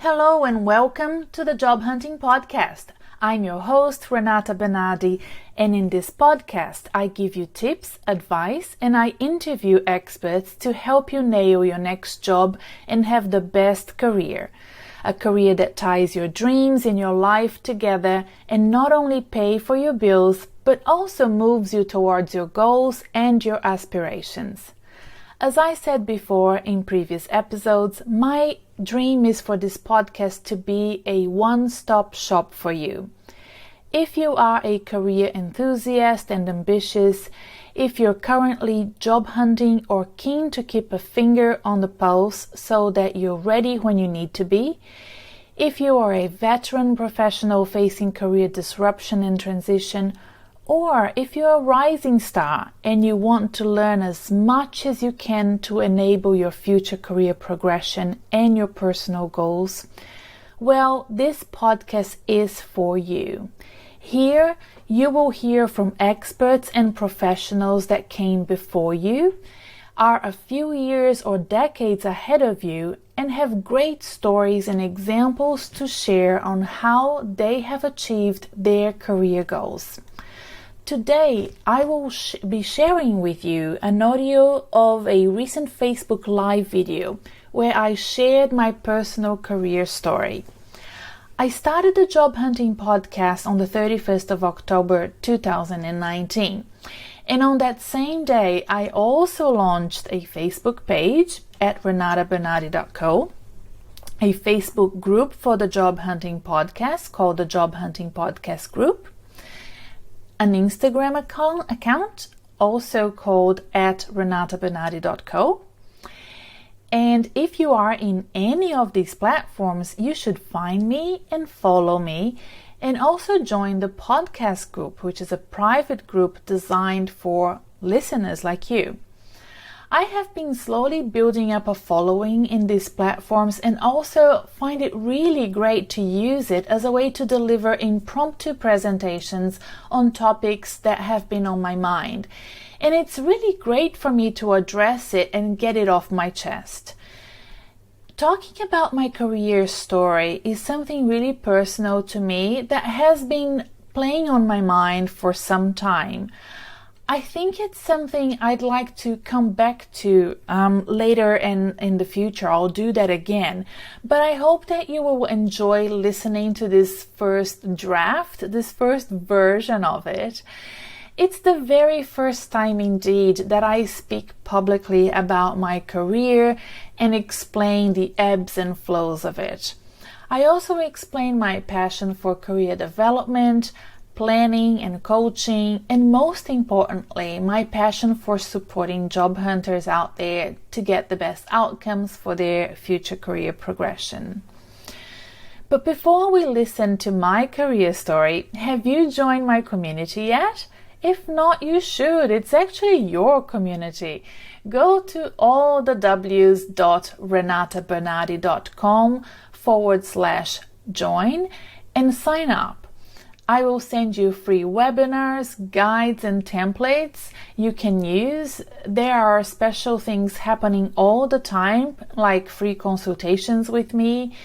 Hello and welcome to the Job Hunting Podcast. I'm your host, Renata Bernardi, and in this podcast, I give you tips, advice, and I interview experts to help you nail your next job and have the best career. A career that ties your dreams and your life together and not only pay for your bills, but also moves you towards your goals and your aspirations. As I said before in previous episodes, my dream is for this podcast to be a one-stop shop for you. If you are a career enthusiast and ambitious, if you're currently job hunting or keen to keep a finger on the pulse so that you're ready when you need to be, if you are a veteran professional facing career disruption and transition, or if you're a rising star and you want to learn as much as you can to enable your future career progression and your personal goals, well, this podcast is for you. Here, you will hear from experts and professionals that came before you, are a few years or decades ahead of you, and have great stories and examples to share on how they have achieved their career goals. Today, I will be sharing with you an audio of a recent Facebook Live video where I shared my personal career story. I started the Job Hunting Podcast on the 31st of October 2019. And on that same day, I also launched a Facebook page at renatabernardi.co, a Facebook group for the Job Hunting Podcast called the Job Hunting Podcast Group, an Instagram account also called at renatabernardi.co. And if you are in any of these platforms, you should find me and follow me, and also join the podcast group, which is a private group designed for listeners like you. I have been slowly building up a following in these platforms and also find it really great to use it as a way to deliver impromptu presentations on topics that have been on my mind. And it's really great for me to address it and get it off my chest. Talking about my career story is something really personal to me that has been playing on my mind for some time. I think it's something I'd like to come back to later and in the future. I'll do that again. But I hope that you will enjoy listening to this first draft, this first version of it. It's the very first time indeed that I speak publicly about my career and explain the ebbs and flows of it. I also explain my passion for career development, planning and coaching, and most importantly, my passion for supporting job hunters out there to get the best outcomes for their future career progression. But before we listen to my career story, have you joined my community yet? If not, you should. It's actually your community. Go to allthews.renatabernardi.com/join and sign up. I will send you free webinars, guides, and templates you can use. There are special things happening all the time, like free consultations with me.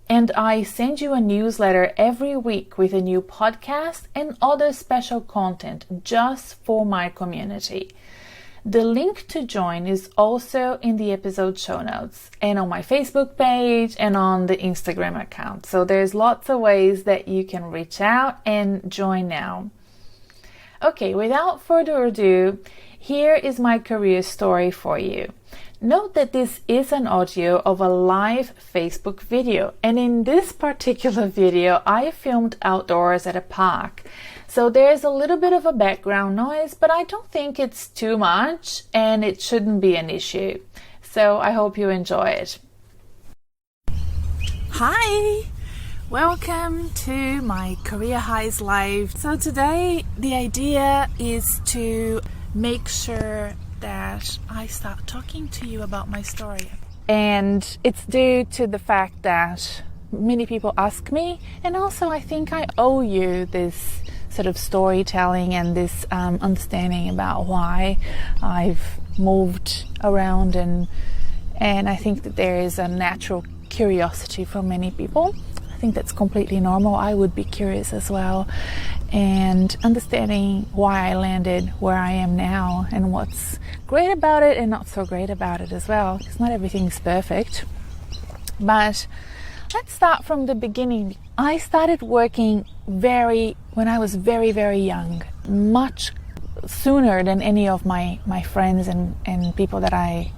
And I send you a newsletter every week with a new podcast and other special content just for my community. The link to join is also in the episode show notes and on my Facebook page and on the Instagram account. So there's lots of ways that you can reach out and join now. Okay, without further ado, here is my career story for you. Note that this is an audio of a live Facebook video, and in this particular video I filmed outdoors at a park. So there's a little bit of a background noise, but I don't think it's too much and it shouldn't be an issue. So I hope you enjoy it. Hi! Welcome to my Career Highs Live. So today the idea is to make sure that I start talking to you about my story. And it's due to the fact that many people ask me, and also I think I owe you this sort of storytelling and this understanding about why I've moved around, and I think that there is a natural curiosity from many people. I think that's completely normal. I would be curious as well. And understanding why I landed where I am now and what's great about it and not so great about it as well, because not everything's perfect. But let's start from the beginning. I started working when I was very, very young, much sooner than any of my friends and people that I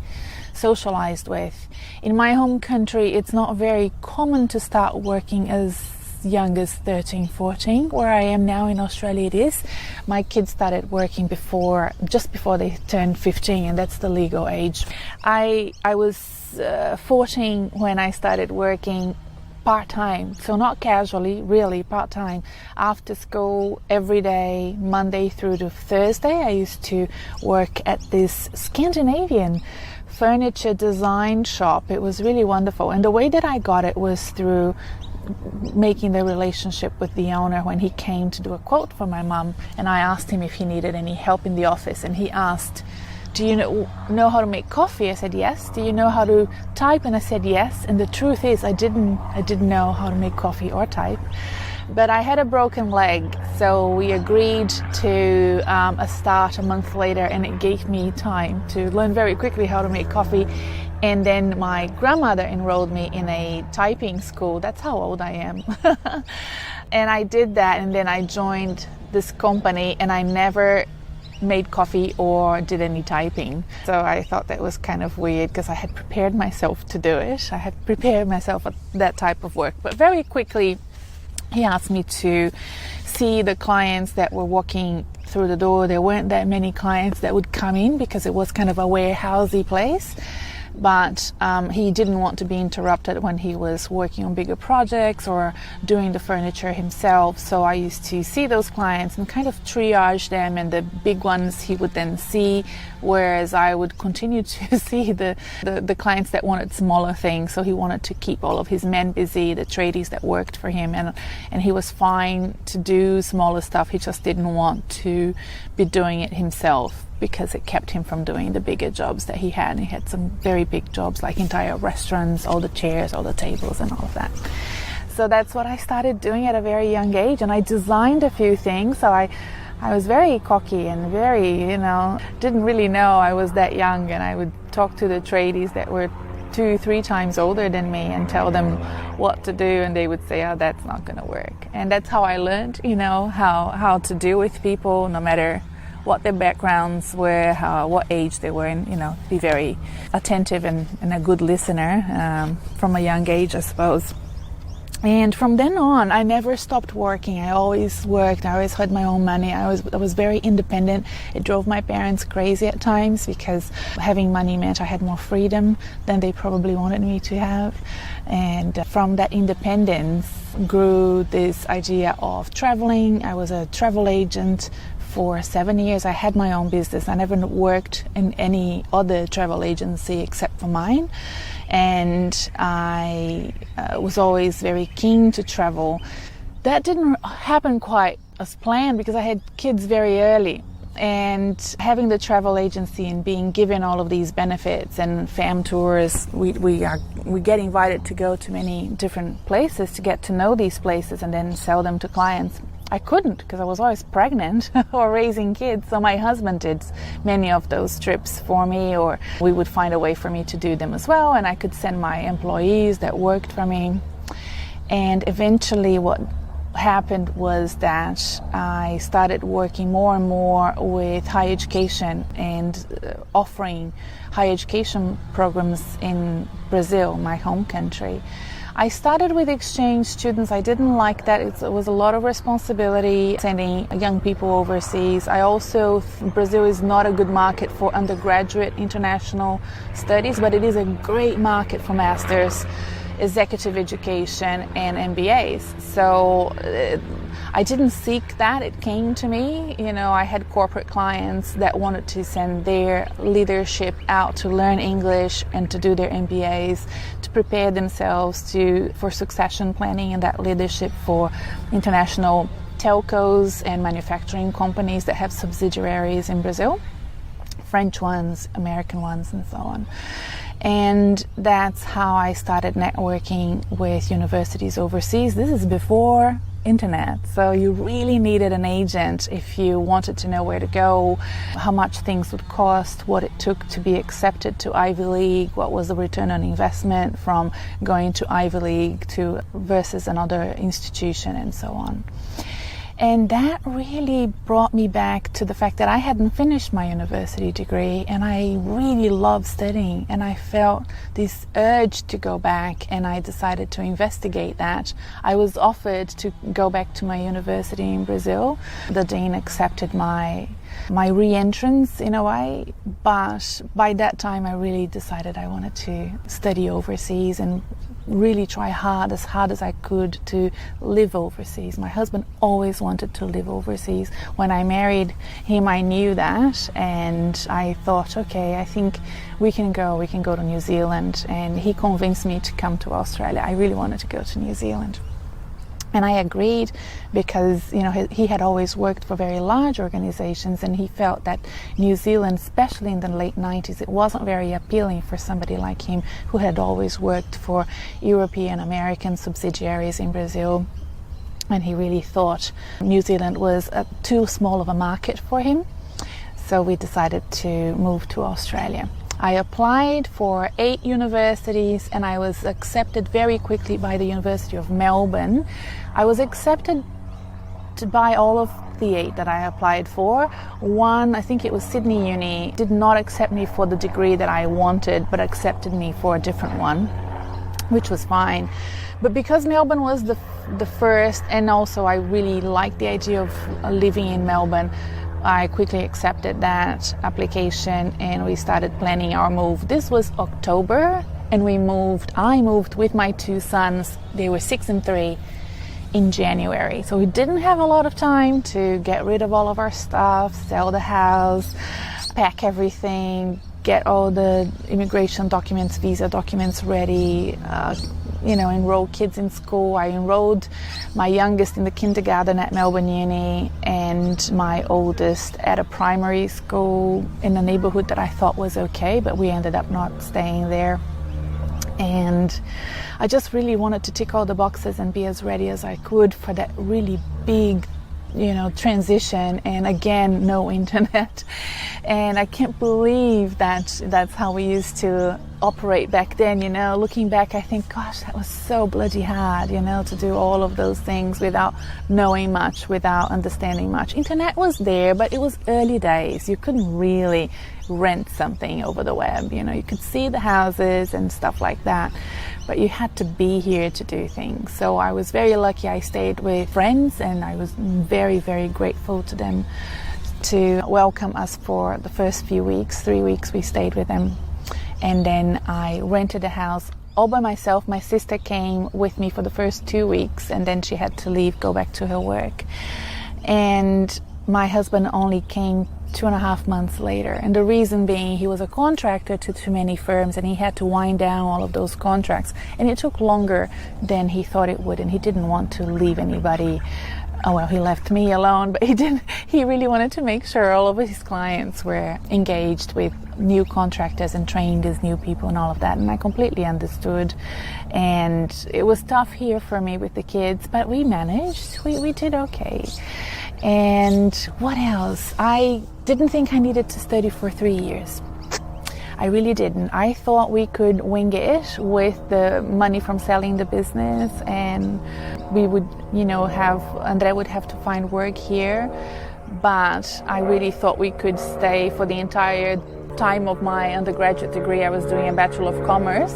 socialized with. In my home country, it's not very common to start working as young as 13, 14. Where I am now in Australia, it is. My kids started working just before they turned 15, and that's the legal age. I was 14 when I started working part-time, so not casually, really part-time. After school, every day, Monday through to Thursday, I used to work at this Scandinavian furniture design shop. It was really wonderful, and the way that I got it was through making the relationship with the owner. When he came to do a quote for my mum, and I asked him if he needed any help in the office, and he asked, do you know how to make coffee? I said yes. Do you know how to type? And I said yes. And the truth is I didn't know how to make coffee or type, but I had a broken leg, so we agreed to start a month later, and it gave me time to learn very quickly how to make coffee. And then my grandmother enrolled me in a typing school. That's how old I am. And I did that, and then I joined this company, and I never made coffee or did any typing. So I thought that was kind of weird, because I had prepared myself to do it. I had prepared myself for that type of work. But very quickly, he asked me to see the clients that were walking through the door. There weren't that many clients that would come in, because it was kind of a warehousey place. But he didn't want to be interrupted when he was working on bigger projects or doing the furniture himself. So I used to see those clients and kind of triage them, and the big ones he would then see, whereas I would continue to see the clients that wanted smaller things. So he wanted to keep all of his men busy, the tradies that worked for him, and he was fine to do smaller stuff. He just didn't want to be doing it himself, because it kept him from doing the bigger jobs that he had. And he had some very big jobs, like entire restaurants, all the chairs, all the tables, and all of that. So that's what I started doing at a very young age, and I designed a few things. So I was very cocky and very, didn't really know I was that young, and I would talk to the tradies that were 2-3 times older than me and tell them what to do, and they would say, oh, that's not going to work. And that's how I learned, how to deal with people, no matter what their backgrounds were, what age they were, and be very attentive and a good listener from a young age, I suppose. And from then on, I never stopped working. I always worked. I always had my own money. I was very independent. It drove my parents crazy at times, because having money meant I had more freedom than they probably wanted me to have. And from that independence grew this idea of traveling. I was a travel agent for 7 years. I had my own business. I never worked in any other travel agency except for mine. And I was always very keen to travel. That didn't happen quite as planned, because I had kids very early. And having the travel agency and being given all of these benefits and fam tours, we get invited to go to many different places to get to know these places and then sell them to clients. I couldn't, because I was always pregnant or raising kids. So my husband did many of those trips for me, or we would find a way for me to do them as well. And I could send my employees that worked for me. And eventually what happened was that I started working more and more with higher education and offering higher education programs in Brazil, my home country. I started with exchange students. I didn't like that. It was a lot of responsibility sending young people overseas. Brazil is not a good market for undergraduate international studies, but it is a great market for masters, executive education, and MBAs. So I didn't seek that. It came to me. I had corporate clients that wanted to send their leadership out to learn English and to do their MBAs, to prepare themselves for succession planning and that leadership for international telcos and manufacturing companies that have subsidiaries in Brazil, French ones, American ones, and so on. And that's how I started networking with universities overseas. This is before internet, so you really needed an agent if you wanted to know where to go, how much things would cost, what it took to be accepted to Ivy League, what was the return on investment from going to Ivy League to versus another institution, and so on. And that really brought me back to the fact that I hadn't finished my university degree, and I really loved studying, and I felt this urge to go back, and I decided to investigate that. I was offered to go back to my university in Brazil. The dean accepted my re-entrance in a way, but by that time I really decided I wanted to study overseas and really try hard as I could to live overseas. My husband always wanted to live overseas. When I married him, I knew that, and I thought, okay, I think we can go to New Zealand, and he convinced me to come to Australia. I really wanted to go to New Zealand. And I agreed because, he had always worked for very large organizations, and he felt that New Zealand, especially in the late 90s, it wasn't very appealing for somebody like him who had always worked for European American subsidiaries in Brazil. And he really thought New Zealand was too small of a market for him. So we decided to move to Australia. I applied for 8 universities, and I was accepted very quickly by the University of Melbourne. I was accepted by all of the 8 that I applied for. One, I think it was Sydney Uni, did not accept me for the degree that I wanted, but accepted me for a different one, which was fine. But because Melbourne was the first, and also I really liked the idea of living in Melbourne, I quickly accepted that application, and we started planning our move. This was October, and I moved with my 2 sons. They were 6 and 3 in January. So we didn't have a lot of time to get rid of all of our stuff, sell the house, pack everything, get all the immigration documents, visa documents ready, enroll kids in school. I enrolled my youngest in the kindergarten at Melbourne Uni, and my oldest at a primary school in a neighborhood that I thought was okay, but we ended up not staying there. And I just really wanted to tick all the boxes and be as ready as I could for that really big transition, and again, no internet. And I can't believe that that's how we used to operate back then. Looking back, I think, gosh, that was so bloody hard, to do all of those things without knowing much, without understanding much. Internet was there, but it was early days. You couldn't really rent something over the web. You could see the houses and stuff like that, but you had to be here to do things. So I was very lucky. I stayed with friends, and I was very, very grateful to them to welcome us for the first few weeks. 3 weeks we stayed with them, and then I rented a house all by myself. My sister came with me for the first 2 weeks, and then she had to leave, go back to her work. And my husband only came 2.5 months later, and the reason being he was a contractor to too many firms, and he had to wind down all of those contracts, and it took longer than he thought it would, and he didn't want to leave anybody. He left me alone, but he really wanted to make sure all of his clients were engaged with new contractors and trained as new people and all of that, and I completely understood. And it was tough here for me with the kids, but we managed. We did okay. And what else? I didn't think I needed to study for 3 years. I really didn't. I thought we could wing it with the money from selling the business, and we would, André would have to find work here. But I really thought we could stay for the entire time of my undergraduate degree. I was doing a Bachelor of Commerce,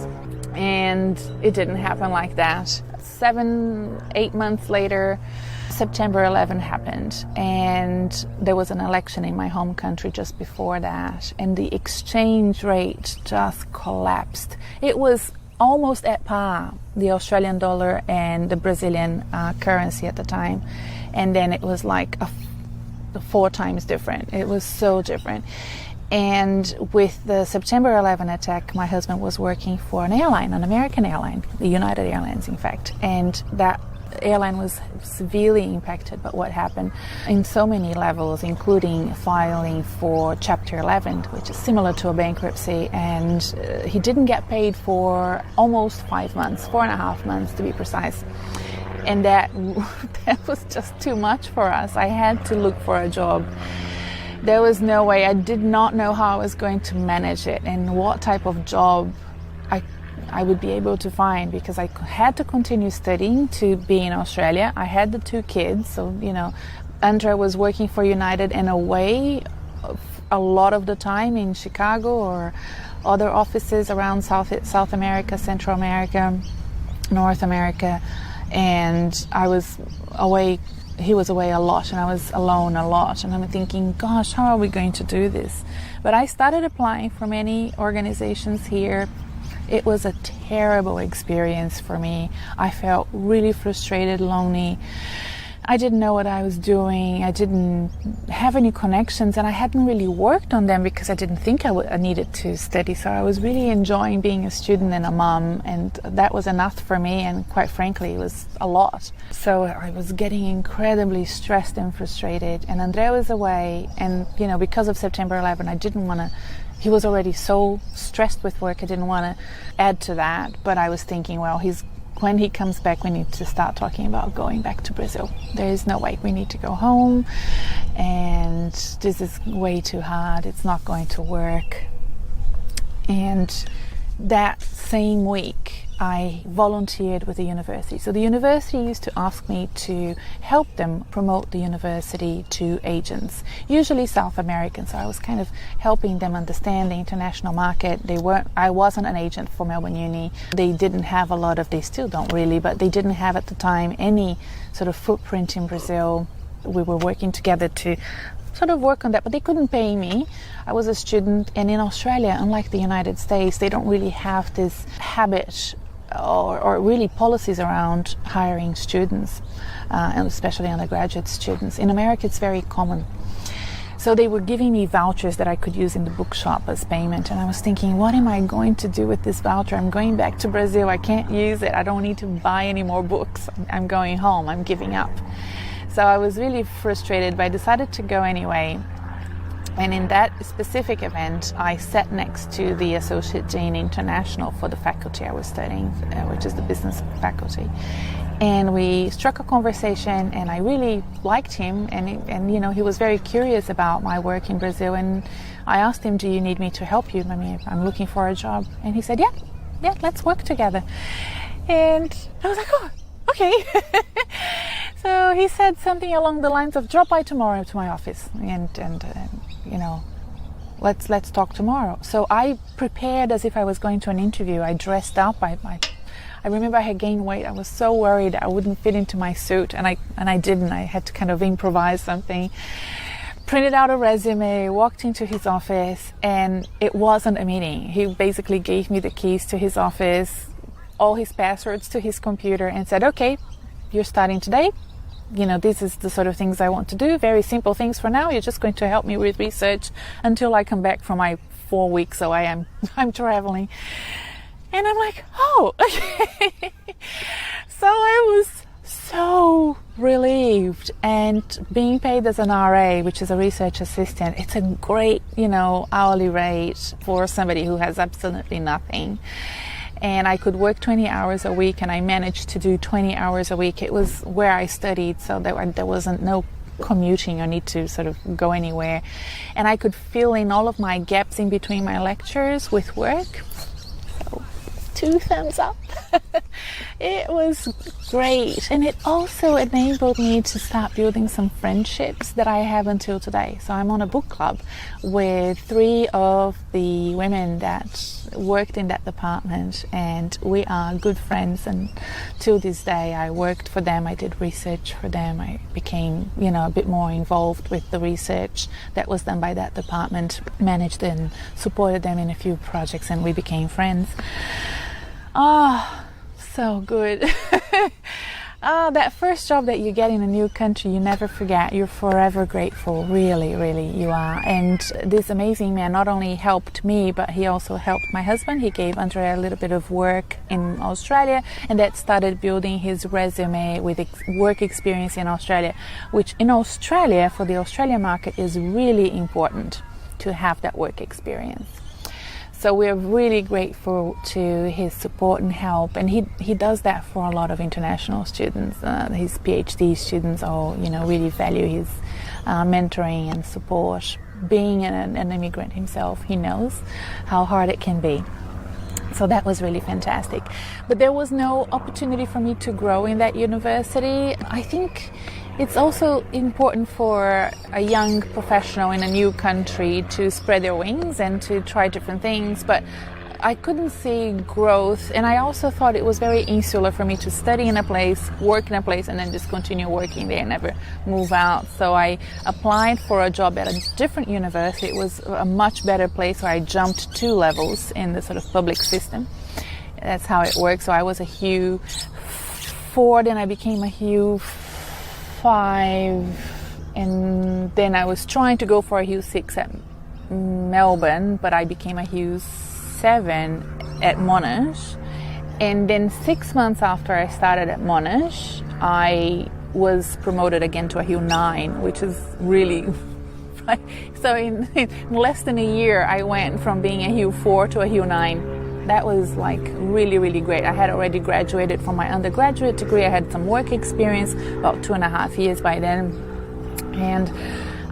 and it didn't happen like that. 7-8 months later, September 11 happened, and there was an election in my home country just before that, and the exchange rate just collapsed. It was almost at par, the Australian dollar and the Brazilian currency at the time, and then it was like 4 times different. It was so different. And with the September 11 attack, my husband was working for an American airline, the United Airlines, in fact, and that airline was severely impacted by what happened in so many levels, including filing for Chapter 11, which is similar to a bankruptcy, and he didn't get paid for almost 5 months, 4.5 months to be precise. And that was just too much for us. I had to look for a job. There was no way. I did not know how I was going to manage it and what type of job I would be able to find, because I had to continue studying to be in Australia. I had the 2 kids, so Andrea was working for United and away a lot of the time in Chicago or other offices around South America, Central America, North America, and I was away. He was away a lot and I was alone a lot, and I'm thinking, gosh, how are we going to do this? But I started applying for many organizations here. It was a terrible experience for me. I felt really frustrated, lonely. I didn't know what I was doing. I didn't have any connections, and I hadn't really worked on them because I didn't think I needed to study. So I was really enjoying being a student and a mom, and that was enough for me, and quite frankly, it was a lot. So I was getting incredibly stressed and frustrated, and Andrea was away, and because of September 11, I didn't want to. He was already so stressed with work, I didn't want to add to that, but I was thinking, well, when he comes back, we need to start talking about going back to Brazil. There is no way. We need to go home, and this is way too hard. It's not going to work. And that same week, I volunteered with the university. So the university used to ask me to help them promote the university to agents, usually South Americans. So I was kind of helping them understand the international market. I wasn't an agent for Melbourne Uni. They didn't have they still don't really, but they didn't have at the time any sort of footprint in Brazil. We were working together to sort of work on that, but they couldn't pay me. I was a student, and in Australia, unlike the United States, they don't really have this habit or really policies around hiring students, and especially undergraduate students. In America, it's very common. So they were giving me vouchers that I could use in the bookshop as payment, and I was thinking, what am I going to do with this voucher? I'm going back to Brazil. I can't use it. I don't need to buy any more books. I'm going home. I'm giving up. So I was really frustrated, but I decided to go anyway. And in that specific event, I sat next to the Associate Dean International for the faculty I was studying, which is the business faculty. And we struck a conversation, and I really liked him. And he was very curious about my work in Brazil. And I asked him, do you need me to help you? I'm looking for a job. And he said, yeah, let's work together. And I was like, oh, okay. So he said something along the lines of, drop by tomorrow to my office and let's talk tomorrow. So I prepared as if I was going to an interview. I dressed up. I remember I had gained weight. I was so worried I wouldn't fit into my suit, and I didn't. I had to kind of improvise something. Printed out a resume, walked into his office, and it wasn't a meeting. He basically gave me the keys to his office, all his passwords to his computer, and said, okay, you're starting today. This is the sort of things I want to do. Very simple things for now. You're just going to help me with research until I come back from my 4 weeks away. I'm traveling. And I'm like, oh, okay. So I was so relieved, and being paid as an RA, which is a research assistant, it's a great, hourly rate for somebody who has absolutely nothing. And I could work 20 hours a week, and I managed to do 20 hours a week. It was where I studied, so there wasn't no commuting or need to sort of go anywhere. And I could fill in all of my gaps in between my lectures with work. So 2 thumbs up. It was great, and it also enabled me to start building some friendships that I have until today. So I'm on a book club with 3 of the women that worked in that department, and we are good friends, and till this day I worked for them. I did research for them. I became a bit more involved with the research that was done by that department, managed and supported them in a few projects, and we became friends. So good. That first job that you get in a new country, you never forget. You're forever grateful. Really, really, you are. And this amazing man not only helped me, but he also helped my husband. He gave Andrea a little bit of work in Australia, and that started building his resume with work experience in Australia, which in Australia, for the Australian market, is really important to have that work experience. So we're really grateful to his support and help, and he does that for a lot of international students. His PhD students all, really value his mentoring and support. Being an immigrant himself, he knows how hard it can be. So that was really fantastic. But there was no opportunity for me to grow in that university. I think it's also important for a young professional in a new country to spread their wings and to try different things, but I couldn't see growth, and I also thought it was very insular for me to study in a place, work in a place, and then just continue working there and never move out. So I applied for a job at a different university. It was a much better place, so I jumped 2 levels in the sort of public system. That's how it works. So I was a Hugh 4, then I became a Hugh 5, and then I was trying to go for a Hugh 6 at Melbourne, but I became a Hugh 7 at Monash. And then 6 months after I started at Monash, I was promoted again to a Hugh 9, which is really so in less than a year I went from being a Hugh 4 to a Hugh 9. That was like really, really great. I had already graduated from my undergraduate degree. I had some work experience, about 2.5 years by then. And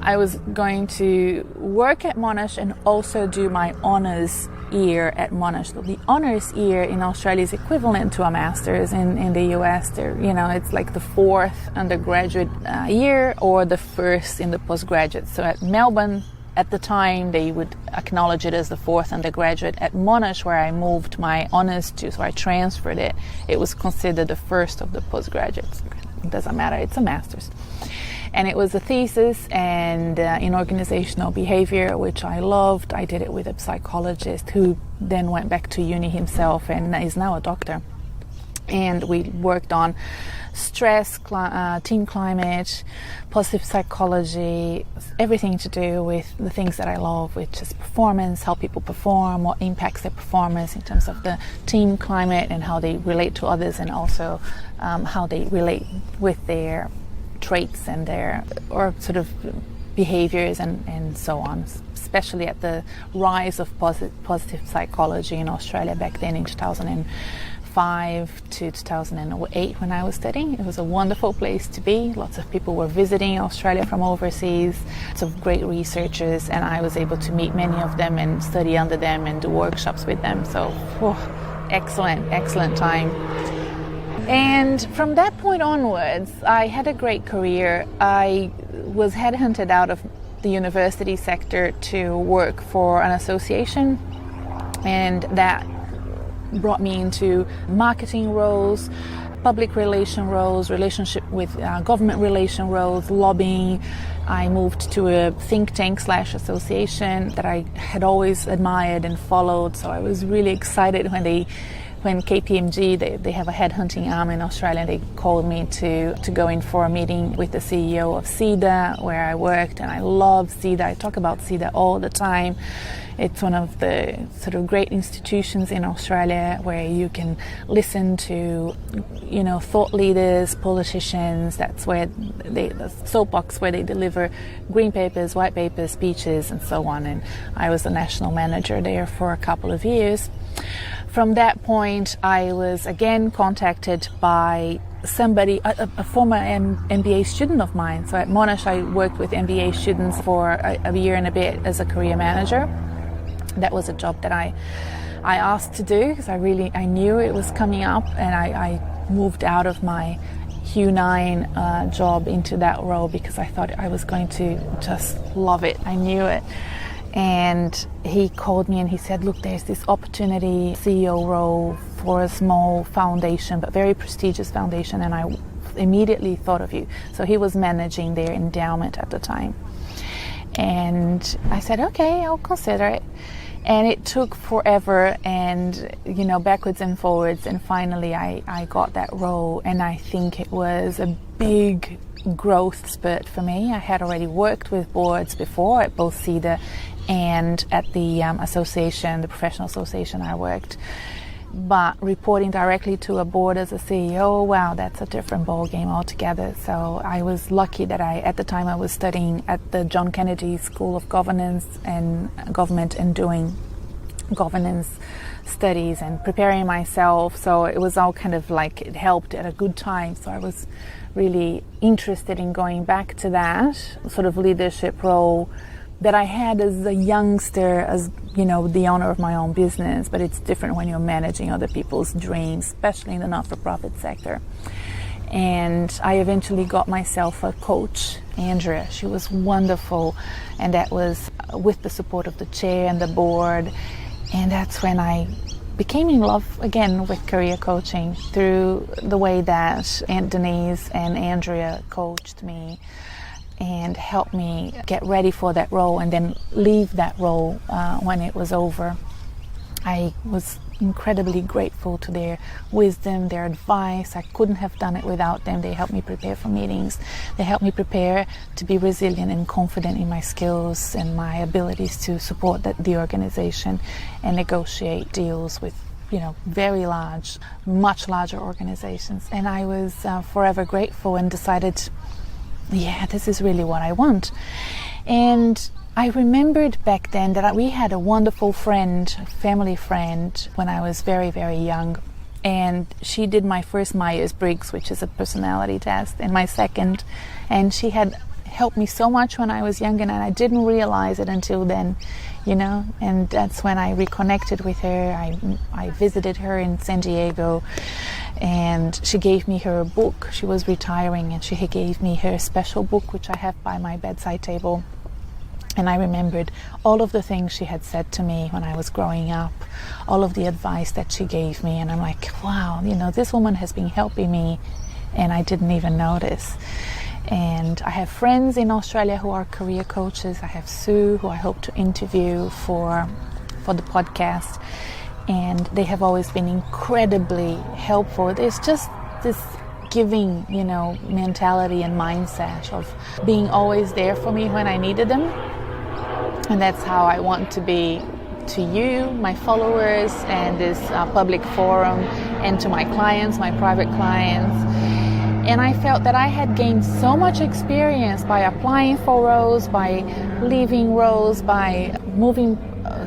I was going to work at Monash and also do my honours year at Monash. So the honours year in Australia is equivalent to a master's in the US. It's like the 4th undergraduate year or the 1st in the postgraduate. So at Melbourne, at the time, they would acknowledge it as the 4th undergraduate. At Monash, where I moved my honours to, so I transferred it, it was considered the 1st of the postgraduates. It doesn't matter, it's a master's. And it was a thesis and in organizational behavior, which I loved. I did it with a psychologist who then went back to uni himself and is now a doctor. And we worked on stress, team climate, positive psychology, everything to do with the things that I love, which is performance, how people perform, what impacts their performance in terms of the team climate and how they relate to others, and also how they relate with their traits and their or sort of behaviors and so on, especially at the rise of positive psychology in Australia back then in 2005 to 2008 when I was studying. It was a wonderful place to be. Lots of people were visiting Australia from overseas, lots of great researchers, and I was able to meet many of them and study under them and do workshops with them. So, excellent time. And from that point onwards, I had a great career. I was headhunted out of the university sector to work for an association, and that brought me into marketing roles, public relation roles, relationship with government relation roles, lobbying. I moved to a think tank / association that I had always admired and followed, so I was really excited when KPMG, they have a headhunting arm in Australia, they called me to go in for a meeting with the CEO of CEDA, where I worked, and I love CEDA. I talk about CEDA all the time. It's one of the sort of great institutions in Australia where you can listen to, thought leaders, politicians. That's where the soapbox where they deliver green papers, white papers, speeches, and so on. And I was the national manager there for a couple of years. From that point, I was again contacted by somebody, a former MBA student of mine. So at Monash, I worked with MBA students for a year and a bit as a career manager. That was a job that I asked to do because I knew it was coming up, and I moved out of my Hugh 9 job into that role because I thought I was going to just love it. I knew it. And he called me and he said, look, there's this opportunity, CEO role for a small foundation, but very prestigious foundation, and I immediately thought of you. So he was managing their endowment at the time. And I said, okay, I'll consider it. And it took forever and, backwards and forwards. And finally I got that role. And I think it was a big growth spurt for me. I had already worked with boards before at both CEDA and at the association, the professional association I worked. But reporting directly to a board as a CEO, wow, that's a different ballgame altogether. So I was lucky that at the time I was studying at the John Kennedy School of Governance and Government and doing governance studies and preparing myself. So it was all kind of like it helped at a good time. So I was really interested in going back to that sort of leadership role that I had as a youngster, as the owner of my own business. But it's different when you're managing other people's dreams, especially in the not-for-profit sector. And I eventually got myself a coach, Andrea. She was wonderful, and that was with the support of the chair and the board. And that's when I became in love again with career coaching through the way that Aunt Denise and Andrea coached me and helped me get ready for that role and then leave that role when it was over. I was incredibly grateful to their wisdom, their advice. I couldn't have done it without them. They helped me prepare for meetings. They helped me prepare to be resilient and confident in my skills and my abilities to support the organization and negotiate deals with very large, much larger organizations. And I was forever grateful and decided, this is really what I want. And I remembered back then that we had a wonderful friend, a family friend, when I was very, very young. And she did my first Myers-Briggs, which is a personality test, and my second. And she had helped me so much when I was young, and I didn't realize it until then, And that's when I reconnected with her. I visited her in San Diego, and she gave me her book. She was retiring, and she gave me her special book, which I have by my bedside table. And I remembered all of the things she had said to me when I was growing up, all of the advice that she gave me. And I'm like, wow, this woman has been helping me, and I didn't even notice. And I have friends in Australia who are career coaches. I have Sue, who I hope to interview for the podcast. And they have always been incredibly helpful. There's just this giving, mentality and mindset of being always there for me when I needed them. And that's how I want to be to you, my followers, and this public forum, and to my clients, my private clients. And I felt that I had gained so much experience by applying for roles, by leaving roles, by moving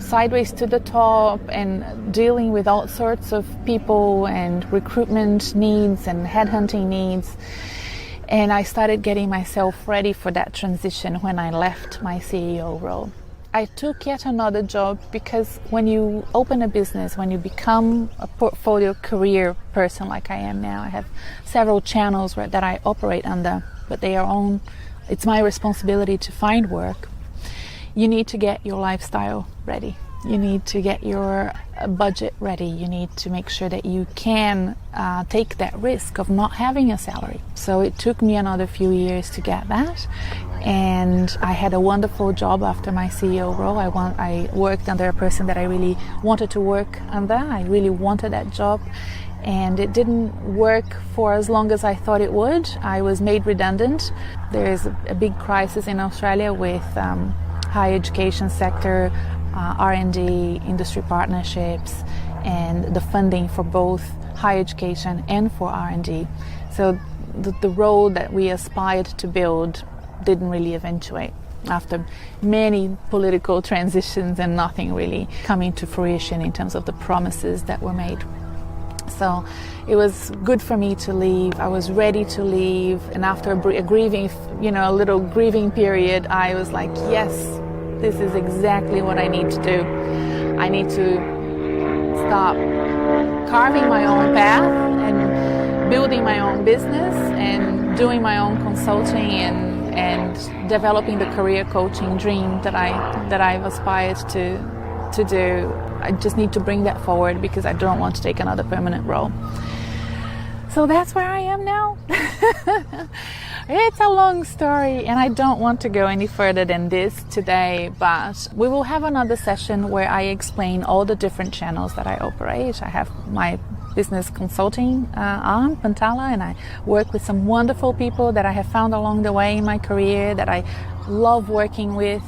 sideways to the top and dealing with all sorts of people and recruitment needs and headhunting needs. And I started getting myself ready for that transition when I left my CEO role. I took yet another job because when you open a business, when you become a portfolio career person like I am now, I have several channels that I operate under, but they are own. It's my responsibility to find work. You need to get your lifestyle ready. You need to get your budget ready. You need to make sure that you can take that risk of not having a salary. So it took me another few years to get that. And I had a wonderful job after my CEO role. I worked under a person that I really wanted to work under. I really wanted that job. And it didn't work for as long as I thought it would. I was made redundant. There is a big crisis in Australia with higher education sector, R&D, industry partnerships, and the funding for both higher education and for R&D. So the role that we aspired to build didn't really eventuate after many political transitions and nothing really coming to fruition in terms of the promises that were made. So it was good for me to leave. I was ready to leave, and after a grieving, a little grieving period, I was like, yes, this is exactly what I need to do. I need to stop carving my own path and building my own business and doing my own consulting and developing the career coaching dream that I've aspired to do. I just need to bring that forward because I don't want to take another permanent role. So that's where I am now. It's a long story, and I don't want to go any further than this today, but we will have another session where I explain all the different channels that I operate. I have my business consulting arm, Pantala, and I work with some wonderful people that I have found along the way in my career that I love working with,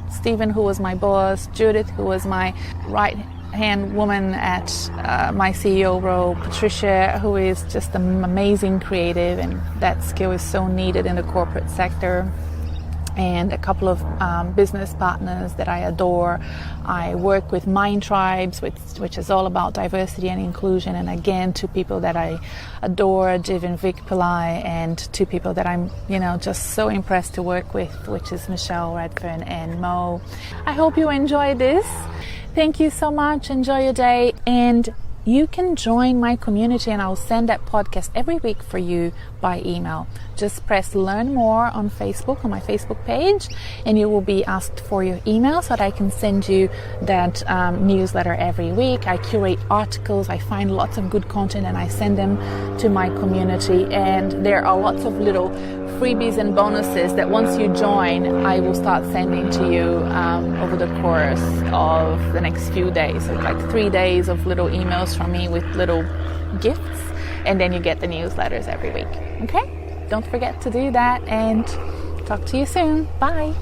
Stephen, who was my boss, Judith, who was my right-hand woman at my CEO role, Patricia, who is just an amazing creative, and that skill is so needed in the corporate sector, and a couple of business partners that I adore. I work with Mind Tribes, which is all about diversity and inclusion, and again, two people that I adore, Jiv and Vic Pillai, and two people that I'm, just so impressed to work with, which is Michelle Redfern and Mo. I hope you enjoy this. Thank you so much. Enjoy your day, and you can join my community, and I'll send that podcast every week for you by email. Just press learn more on Facebook, on my Facebook page, and you will be asked for your email so that I can send you that newsletter every week. I curate articles, I find lots of good content, and I send them to my community. And there are lots of little freebies and bonuses that once you join, I will start sending to you over the course of the next few days. So like 3 days of little emails from me with little gifts, and then you get the newsletters every week. Okay? Don't forget to do that, and talk to you soon. Bye.